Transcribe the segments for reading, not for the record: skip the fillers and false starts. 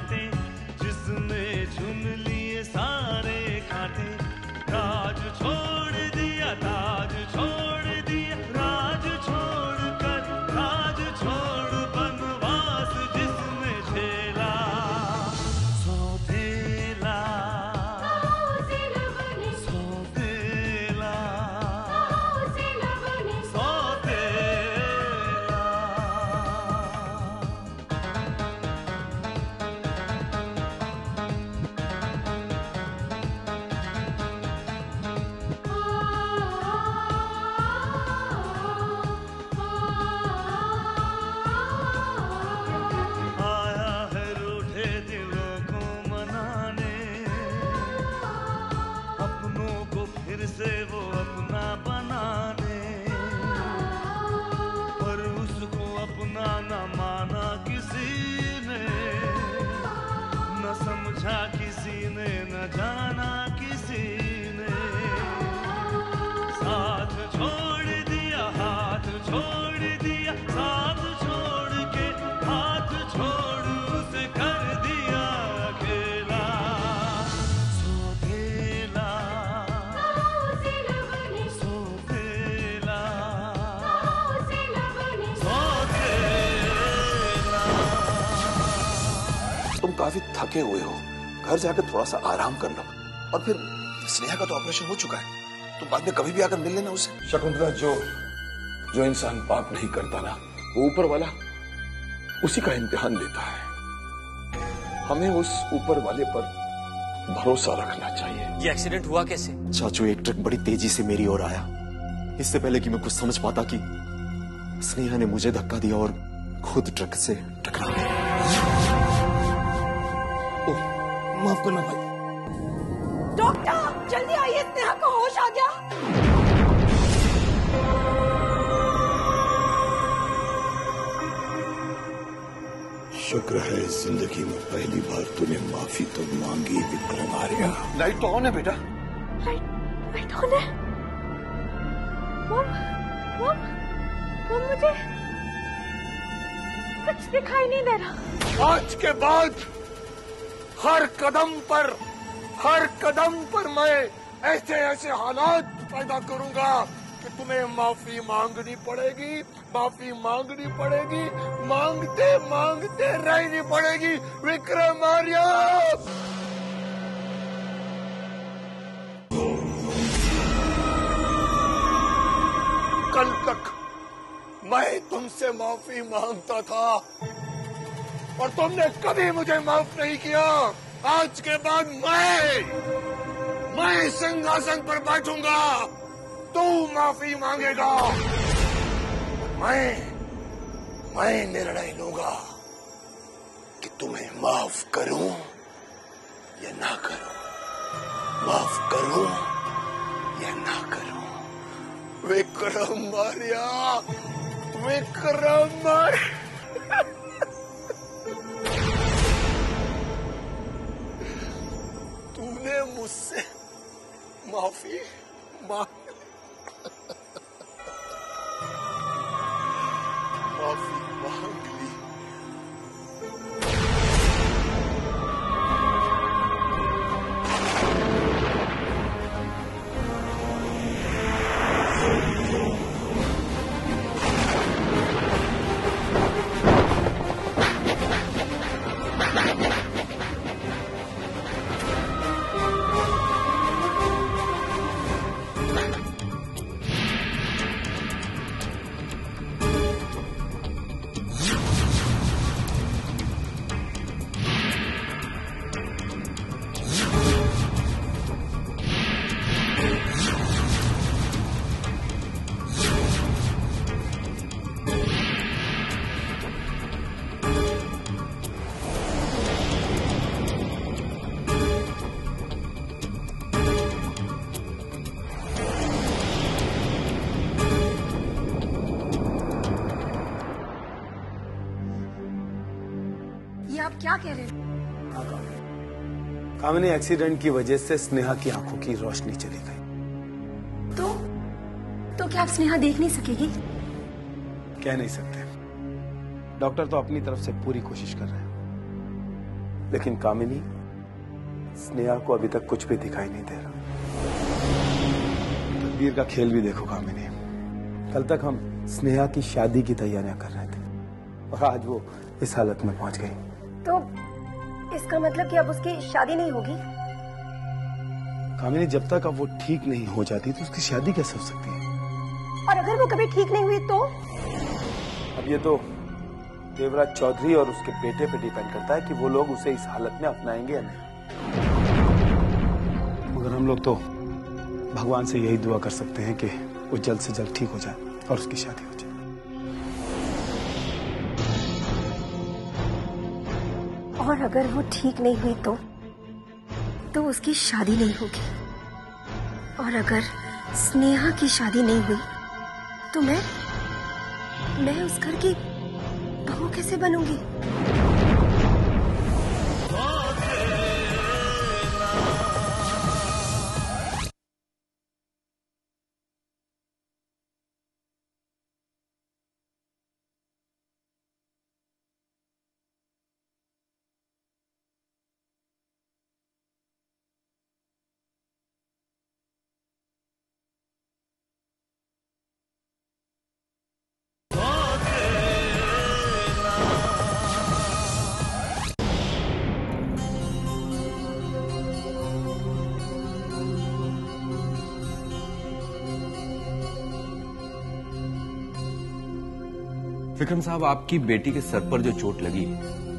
बातें, जिसने चुन लिए सारे कांटे। राज छोड़ दिया, ताज छोड़ दिया, राज छोड़ कर राज छोड़ बनवास जिसने झेला। सौतेला सौतेला से वो अपना बनाने, पर उसको अपना न माना किसी ने, न समझा किसी ने, न जाना किसी ने। साथ छोड़ दिया, हाथ छोड़ दिया, साथ छोड़ के हाथ छोड़ उसे कर दिया अकेला। सौतेला तुम काफी थके हुए हो, घर जाकर थोड़ा सा आराम कर लो। और फिर स्नेहा का तो ऑपरेशन हो चुका है, तुम बाद में कभी भी आकर मिल लेना उससे। शकुंतला, जो इंसान पाप नहीं करता ना, वो ऊपर वाला उसी का इम्तिहान लेता है। हमें उस ऊपर वाले पर भरोसा रखना चाहिए। ये एक्सीडेंट हुआ कैसे? चाचू, एक ट्रक बड़ी तेजी से मेरी ओर आया। इससे पहले कि मैं कुछ समझ पाता कि स्नेहा ने मुझे धक्का दिया और खुद ट्रक से टकरा गई। माफ करना भाई। डॉक्टर जल्दी आइए, स्नेहा को होश आ गया। शुक्र है जिंदगी में पहली बार तूने माफी तो मांगी विक्रम आर्या। लाइट तो ऑन है बेटा। लाइट ऑन है। मम मुझे कुछ दिखाई नहीं दे रहा। आज के बाद हर कदम पर मैं ऐसे हालात पैदा करूंगा कि तुम्हें माफी मांगनी पड़ेगी, मांगते रहनी पड़ेगी। विक्रम आर्या, कल तक मैं तुमसे माफी मांगता था और तुमने कभी मुझे माफ नहीं किया। आज के बाद मैं सिंहासन पर बैठूंगा, तू माफी मांगेगा। मैं निर्णय लूंगा कि तुम्हें माफ करूं या ना करूं, माफ करूं या ना करूं। विक्रम आर्या, विक्रम आर्या। तूने मुझसे माफी मांग ली। आप क्या कह रहे हैं? कामिनी, एक्सीडेंट की वजह से स्नेहा की आंखों की रोशनी चली गई। तो क्या आप स्नेहा देख नहीं सकेगी? कह नहीं सकते, डॉक्टर तो अपनी तरफ से पूरी कोशिश कर रहे हैं, लेकिन कामिनी, स्नेहा को अभी तक कुछ भी दिखाई नहीं दे रहा। तकदीर का खेल भी देखो कामिनी, कल तक हम स्नेहा की शादी की तैयारियां कर रहे थे और आज वो इस हालत में पहुंच गई। तो इसका मतलब कि अब उसकी शादी नहीं होगी? कामिनी, जब तक अब वो ठीक नहीं हो जाती तो उसकी शादी कैसे हो सकती है? और अगर वो कभी ठीक नहीं हुई तो? अब ये तो देवराज चौधरी और उसके बेटे पे डिपेंड करता है कि वो लोग उसे इस हालत में अपनाएंगे या नहीं। मगर हम लोग तो भगवान से यही दुआ कर सकते हैं कि वो जल्द से जल्द ठीक हो जाए और उसकी शादी हो जाए। और अगर वो ठीक नहीं हुई तो उसकी शादी नहीं होगी। और अगर स्नेहा की शादी नहीं हुई तो मैं उस घर की बहू कैसे बनूंगी? विक्रम साहब, आपकी बेटी के सर पर जो चोट लगी,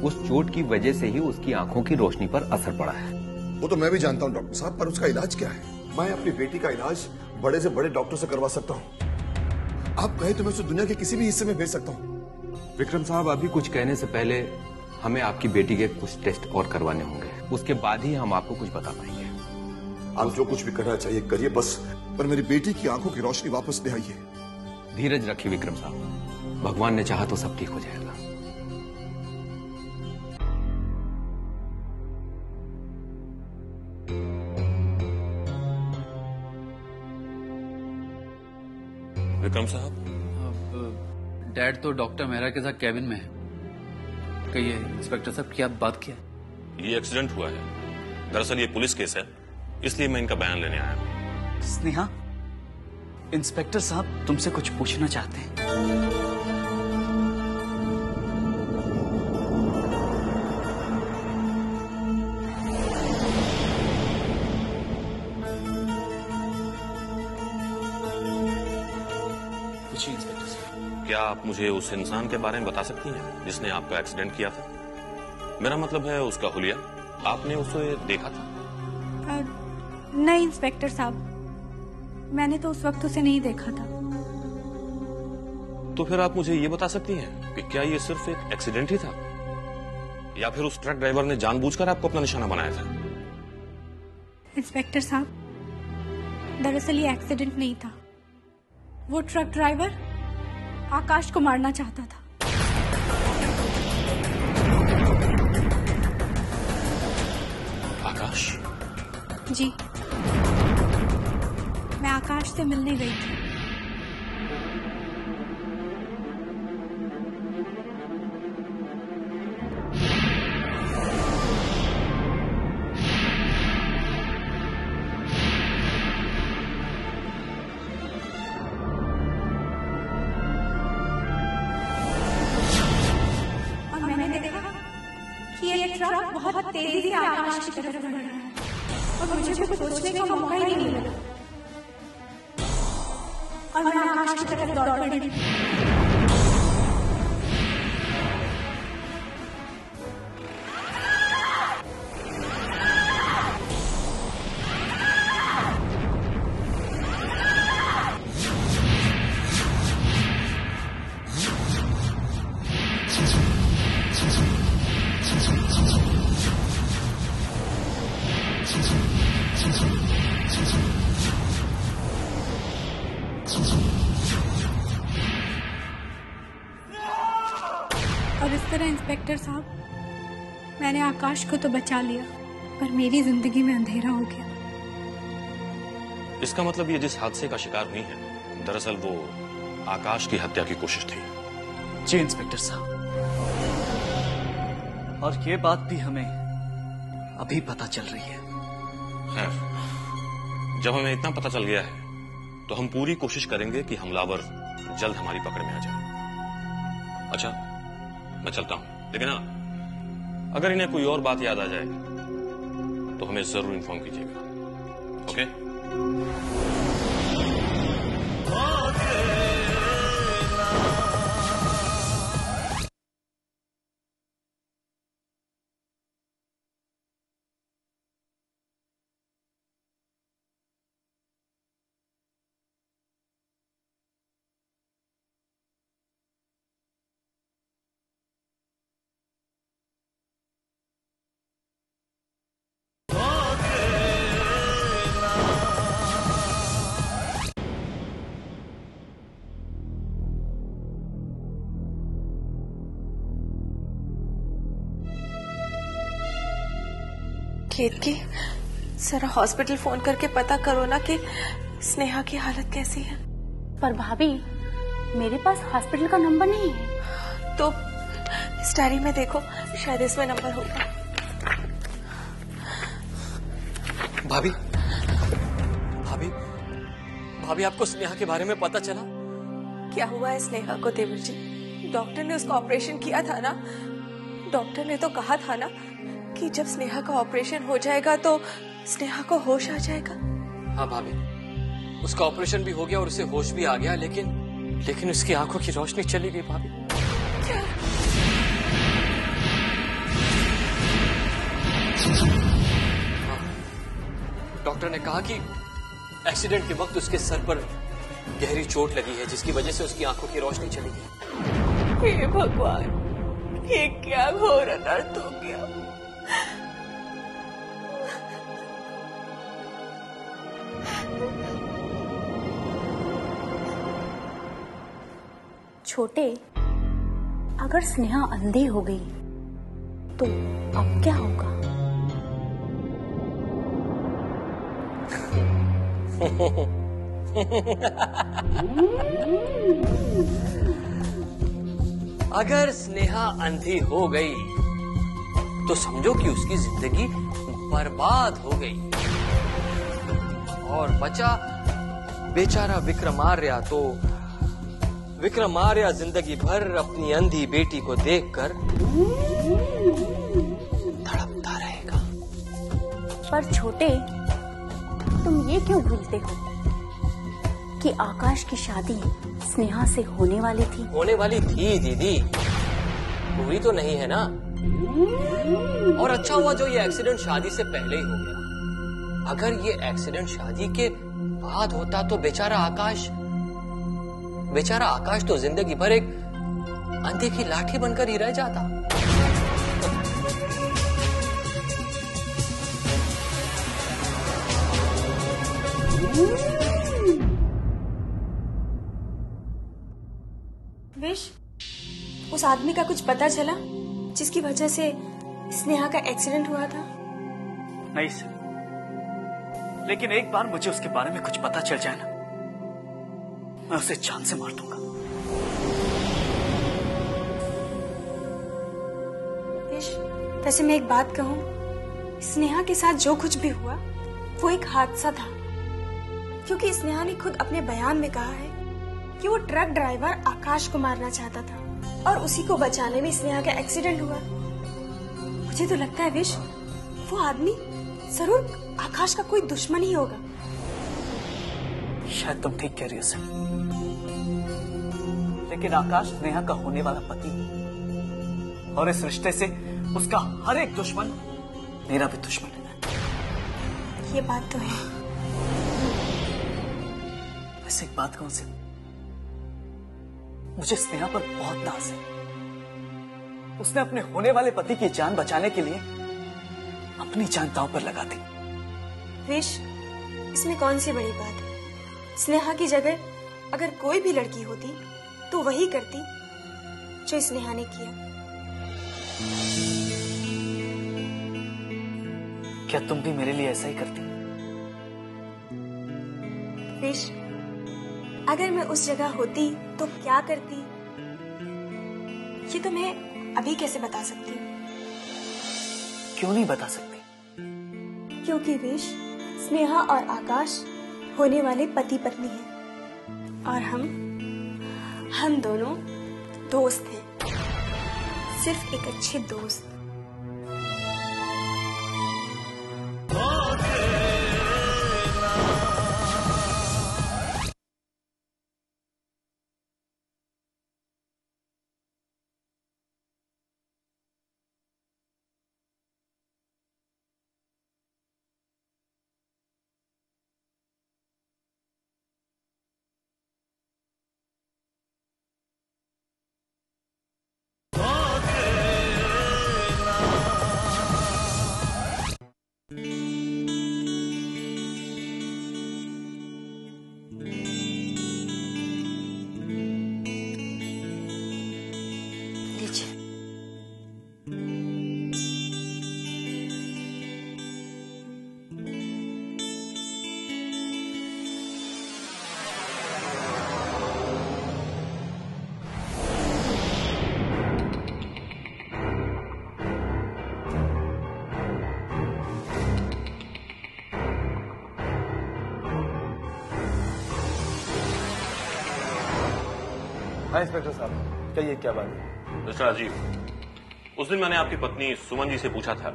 उस चोट की वजह से ही उसकी आंखों की रोशनी पर असर पड़ा है। वो तो मैं भी जानता हूँ डॉक्टर साहब, पर उसका इलाज क्या है? मैं अपनी बेटी का इलाज बड़े से बड़े डॉक्टर से करवा सकता हूँ। आप कहे तो मैं उसे दुनिया के किसी भी हिस्से में भेज सकता हूँ। विक्रम साहब, अभी कुछ कहने से पहले हमें आपकी बेटी के कुछ टेस्ट और करवाने होंगे, उसके बाद ही हम आपको कुछ बता पाएंगे। आप जो कुछ भी करना चाहिए करिए, बस पर मेरी बेटी की आंखों की रोशनी वापस ले आइए। धीरज रखिए विक्रम साहब, भगवान ने चाहा तो सब ठीक हो जाएगा। विक्रम साहब, डैड तो डॉक्टर मेहरा के साथ कैबिन में है। कहिए इंस्पेक्टर साहब, क्या बात किया? ये एक्सीडेंट हुआ है। दरअसल ये पुलिस केस है, इसलिए मैं इनका बयान लेने आया हूं। स्नेहा, इंस्पेक्टर साहब तुमसे कुछ पूछना चाहते हैं। क्या आप मुझे उस इंसान के बारे में बता सकती हैं जिसने आपका एक्सीडेंट किया था? मेरा मतलब है उसका हुलिया। आपने उसे देखा था? नहीं इंस्पेक्टर साहब, मैंने तो उस वक्त उसे नहीं देखा था। तो फिर आप मुझे ये बता सकती हैं कि क्या ये सिर्फ एक एक्सीडेंट ही था, या फिर उस ट्रक ड्राइवर ने जानबूझकर आपको अपना निशाना बनाया था? इंस्पेक्टर साहब, दरअसल ये एक्सीडेंट नहीं था। वो ट्रक ड्राइवर आकाश को मारना चाहता था। आकाश? जी, मैं आकाश से मिलने गई थी। ट्रक बहुत तेजी से आकाश की तरफ बढ़ रहा है और मुझे कुछ सोचने का मौका ही नहीं मिला और मैं आकाश की तरफ दौड़ पड़ी। और इस तरह इंस्पेक्टर साहब, मैंने आकाश को तो बचा लिया पर मेरी जिंदगी में अंधेरा हो गया। इसका मतलब ये जिस हादसे का शिकार हुई है, दरअसल वो आकाश की हत्या की कोशिश थी। जी इंस्पेक्टर साहब, और ये बात भी हमें अभी पता चल रही है। खैर, जब हमें इतना पता चल गया है तो हम पूरी कोशिश करेंगे कि हमलावर जल्द हमारी पकड़ में आ जाए। अच्छा, मैं चलता हूं, लेकिन हाँ, अगर इन्हें कोई और बात याद आ जाए तो हमें जरूर इन्फॉर्म कीजिएगा। ओके? केतकी, जरा हॉस्पिटल फोन करके पता करो ना कि स्नेहा की हालत कैसी है। पर भाभी, मेरे पास हॉस्पिटल का नंबर नहीं है। तो इस डायरी में देखो, शायद इसमें नंबर होगा। भाभी, भाभी, भाभी, आपको स्नेहा के बारे में पता चला? क्या हुआ है स्नेहा को देवर जी? डॉक्टर ने उसका ऑपरेशन किया था ना? डॉक्टर ने तो कहा था ना कि जब स्नेहा का ऑपरेशन हो जाएगा तो स्नेहा को होश आ जाएगा। हाँ भाभी, उसका ऑपरेशन भी हो गया और उसे होश भी आ गया, लेकिन उसकी आंखों की रोशनी चली गई भाभी। क्या? हाँ, डॉक्टर ने कहा कि एक्सीडेंट के वक्त उसके सर पर गहरी चोट लगी है, जिसकी वजह से उसकी आंखों की रोशनी चली गई। हे भगवान, ये क्या घोर अनर्थ हो गया। छोटे, अगर स्नेहा अंधी हो गई तो अब क्या होगा? अगर स्नेहा अंधी हो गई तो समझो कि उसकी जिंदगी बर्बाद हो गई और बचा बेचारा विक्रमार्या। तो विक्रमार्या जिंदगी भर अपनी अंधी बेटी को देखकर तड़पता रहेगा। पर छोटे, तुम ये क्यों भूलते हो कि आकाश की शादी स्नेहा से होने वाली थी? होने वाली थी दीदी, हुई तो नहीं है ना। और अच्छा हुआ जो ये एक्सीडेंट शादी से पहले ही हो गया। अगर ये एक्सीडेंट शादी के बाद होता तो बेचारा आकाश तो जिंदगी भर एक अंधे की लाठी बनकर ही रह जाता। विश, उस आदमी का कुछ पता चला जिसकी वजह से स्नेहा का एक्सीडेंट हुआ था? नहीं सर, लेकिन एक बार मुझे उसके बारे में कुछ पता चल जाए ना, मैं उसे जान से मार दूंगा। विश, वैसे मैं एक बात कहूं, स्नेहा के साथ जो कुछ भी हुआ वो एक हादसा था, क्योंकि स्नेहा ने खुद अपने बयान में कहा है कि वो ट्रक ड्राइवर आकाश को मारना चाहता था और उसी को बचाने में स्नेहा का एक्सीडेंट हुआ। मुझे तो लगता है विश, वो आदमी जरूर आकाश का कोई दुश्मन ही होगा। शायद तुम ठीक कह रही हो सर, लेकिन आकाश स्नेहा का होने वाला पति और इस रिश्ते से उसका हर एक दुश्मन मेरा भी दुश्मन है। ये बात तो है। वैसे एक बात कहूं से, मुझे स्नेहा पर बहुत नाज है। उसने अपने होने वाले पति की जान बचाने के लिए अपनी जान दांव पर लगा दी। विश, इसमें कौन सी बड़ी बात है? स्नेहा की जगह अगर कोई भी लड़की होती तो वही करती जो स्नेहा ने किया। क्या तुम भी मेरे लिए ऐसा ही करती? विश, अगर मैं उस जगह होती तो क्या करती, ये तो मैं अभी कैसे बता सकती हूँ? क्यों नहीं बता सकती? क्योंकि विश, स्नेहा और आकाश होने वाले पति पत्नी हैं और हम दोनों दोस्त हैं, सिर्फ एक अच्छे दोस्त। हाँ इंस्पेक्टर साहब, कहिए क्या बात है? मिस्टर राजीव, उस दिन मैंने आपकी पत्नी सुमन जी से पूछा था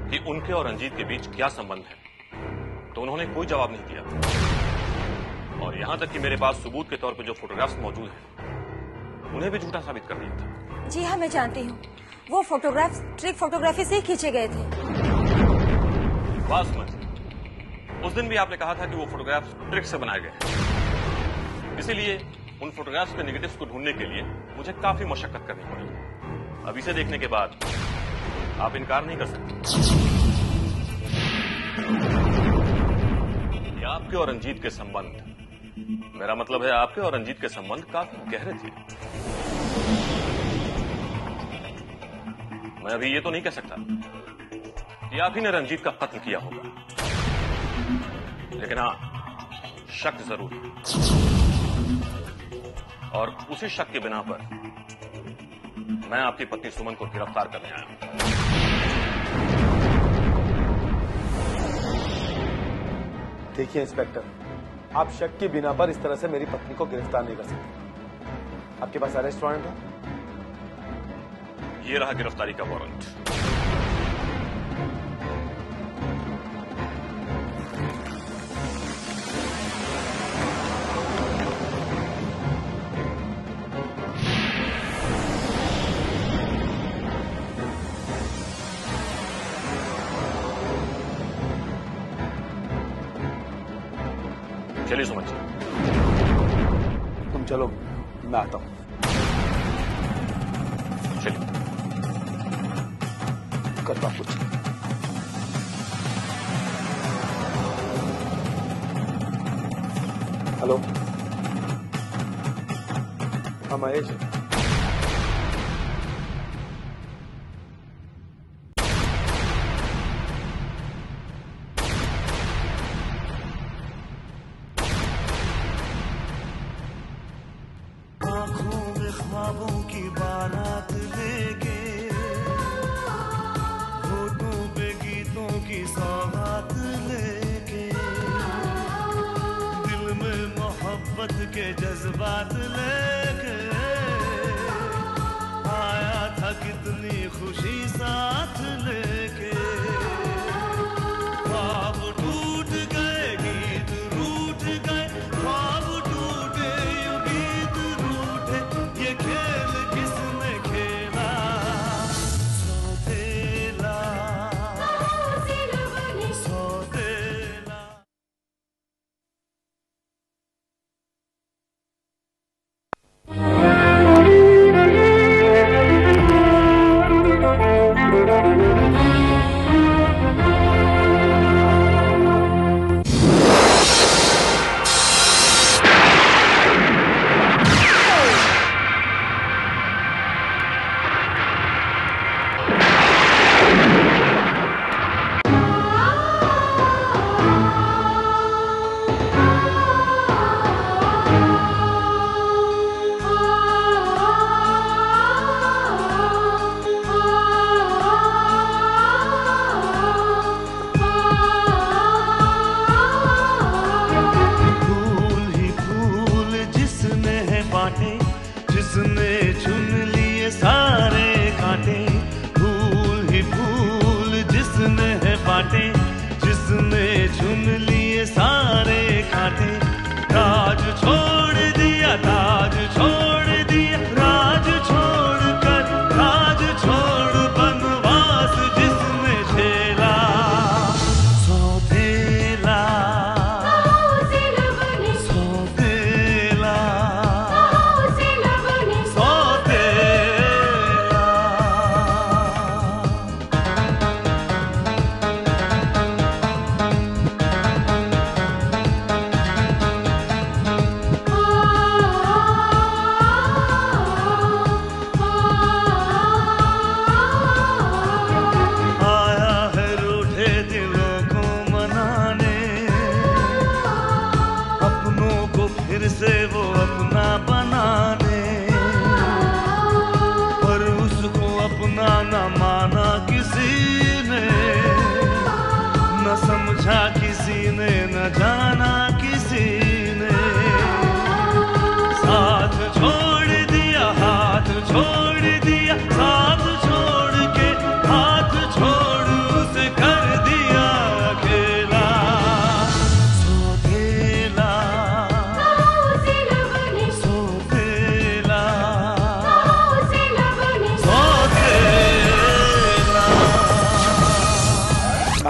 कि उनके और रंजीत के बीच क्या संबंध है, तो उन्होंने कोई जवाब नहीं दिया और यहां तक कि मेरे पास सबूत के तौर पर जो फोटोग्राफ्स मौजूद हैं उन्हें भी झूठा साबित कर दिया था। जी हाँ, मैं जानती हूँ, वो फोटोग्राफ्स ट्रिक फोटोग्राफी से ही खींचे गए थे। वाह सुमन जी, उस दिन भी आपने कहा था कि वो फोटोग्राफ्स ट्रिक से बनाए गए, इसीलिए उन फोटोग्राफ्स के नेगेटिव्स को ढूंढने के लिए मुझे काफी मशक्कत करनी पड़ी। अब इसे देखने के बाद आप इनकार नहीं कर सकते कि आपके और रंजीत के संबंध, मेरा मतलब है आपके और रंजीत के संबंध काफी गहरे थे। मैं अभी ये तो नहीं कह सकता कि आप ही ने रंजीत का कत्ल किया होगा, लेकिन हाँ, शक जरूर है और उसी शक के बिना पर मैं आपकी पत्नी सुमन को गिरफ्तार करने आया हूं। देखिए इंस्पेक्टर, आप शक के बिना पर इस तरह से मेरी पत्नी को गिरफ्तार नहीं कर सकते। आपके पास अरेस्ट वारंट है? ये रहा गिरफ्तारी का वारंट। चलिए सुमन जी, तुम चलो, मैं आता हूं। चलिए, करता कुछ। हेलो, हाँ महेश, ख्वाबों की बारात लेके, होठों पे गीतों की सौगात लेके, दिल में मोहब्बत के जज्बात लेके आया था, कितनी खुशी साथ लेके। ख्वाब टूट गए, गीत रूठ गए, ख्वाब टूटे यूं गीत रूठे, ये खेल किसने खेला? सौतेला, सौतेला।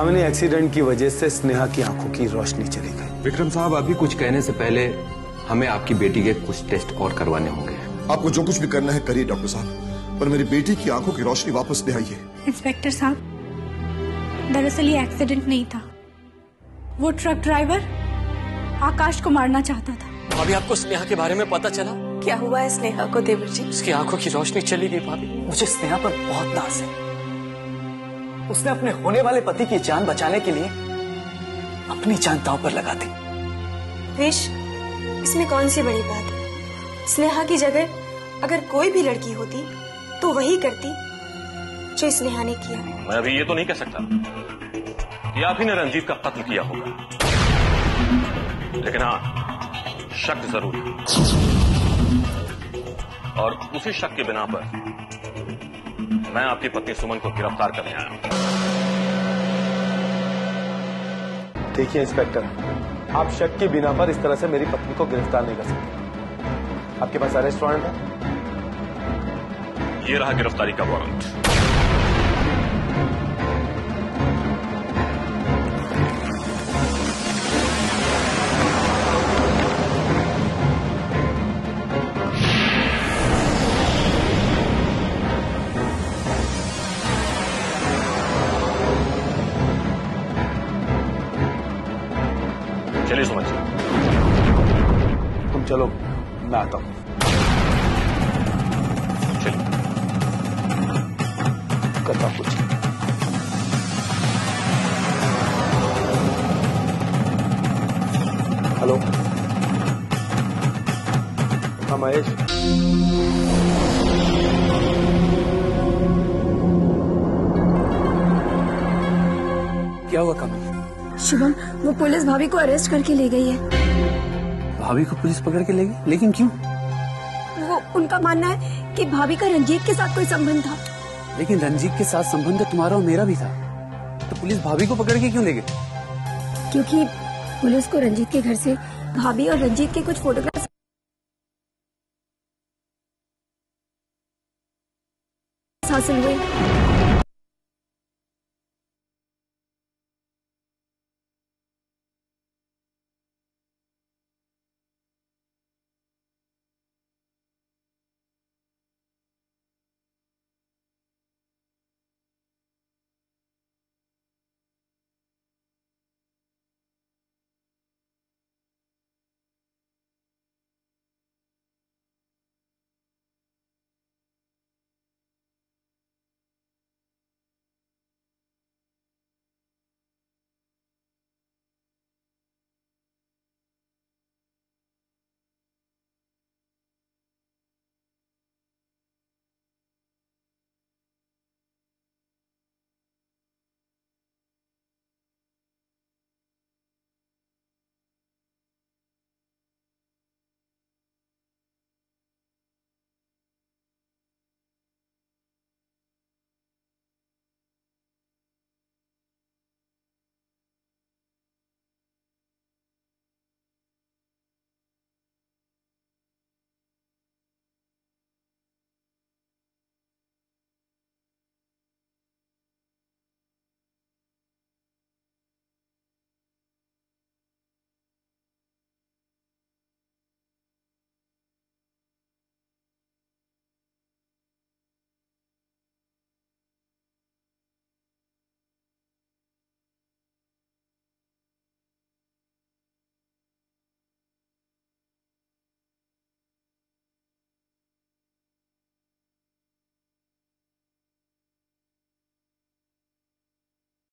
कामिनी, एक्सीडेंट की वजह से स्नेहा की आंखों की रोशनी चली गई। विक्रम साहब, अभी कुछ कहने से पहले हमें आपकी बेटी के कुछ टेस्ट और करवाने होंगे। आपको जो कुछ भी करना है करिए डॉक्टर साहब, पर मेरी बेटी की आंखों की रोशनी वापस ले आइए। इंस्पेक्टर साहब, दरअसल ये एक्सीडेंट नहीं था। वो ट्रक ड्राइवर आकाश को मारना चाहता था। भाभी, आपको स्नेहा के बारे में पता चला? क्या हुआ है स्नेहा को देवर जी? उसकी आंखों की रोशनी चली गई भाभी। मुझे स्नेहा पर बहुत नाज है। उसने अपने होने वाले पति की जान बचाने के लिए अपनी जान दांव पर लगा दी। विश, इसमें कौन सी बड़ी बात है? स्नेहा की जगह अगर कोई भी लड़की होती तो वही करती जो स्नेहा ने किया। मैं अभी ये तो नहीं कह सकता कि आप ही ने रंजीत का कत्ल किया होगा, लेकिन हाँ, शक जरूर है। और उसी शक के बिना पर मैं आपकी पत्नी सुमन को गिरफ्तार करने आया हूं। देखिए इंस्पेक्टर, आप शक के बिना पर इस तरह से मेरी पत्नी को गिरफ्तार नहीं कर सकते। आपके पास अरेस्ट वारंट है? ये रहा गिरफ्तारी का वारंट। चलिए सुमन जी, तुम चलो, मैं आता हूं। चलिए, करता हूं कुछ। हेलो, हाँ महेश। क्या हुआ कमल? शुभम, वो पुलिस भाभी को अरेस्ट करके ले गई है। भाभी को पुलिस पकड़ के ले गई? लेकिन क्यों? वो उनका मानना है कि भाभी का रंजीत के साथ कोई संबंध था। लेकिन रंजीत के साथ संबंध तो तुम्हारा और मेरा भी था, तो पुलिस भाभी को पकड़ के क्यों ले गई? क्योंकि पुलिस को रंजीत के घर से भाभी और रंजीत के कुछ फोटोग्राफ्स हासिल हुए।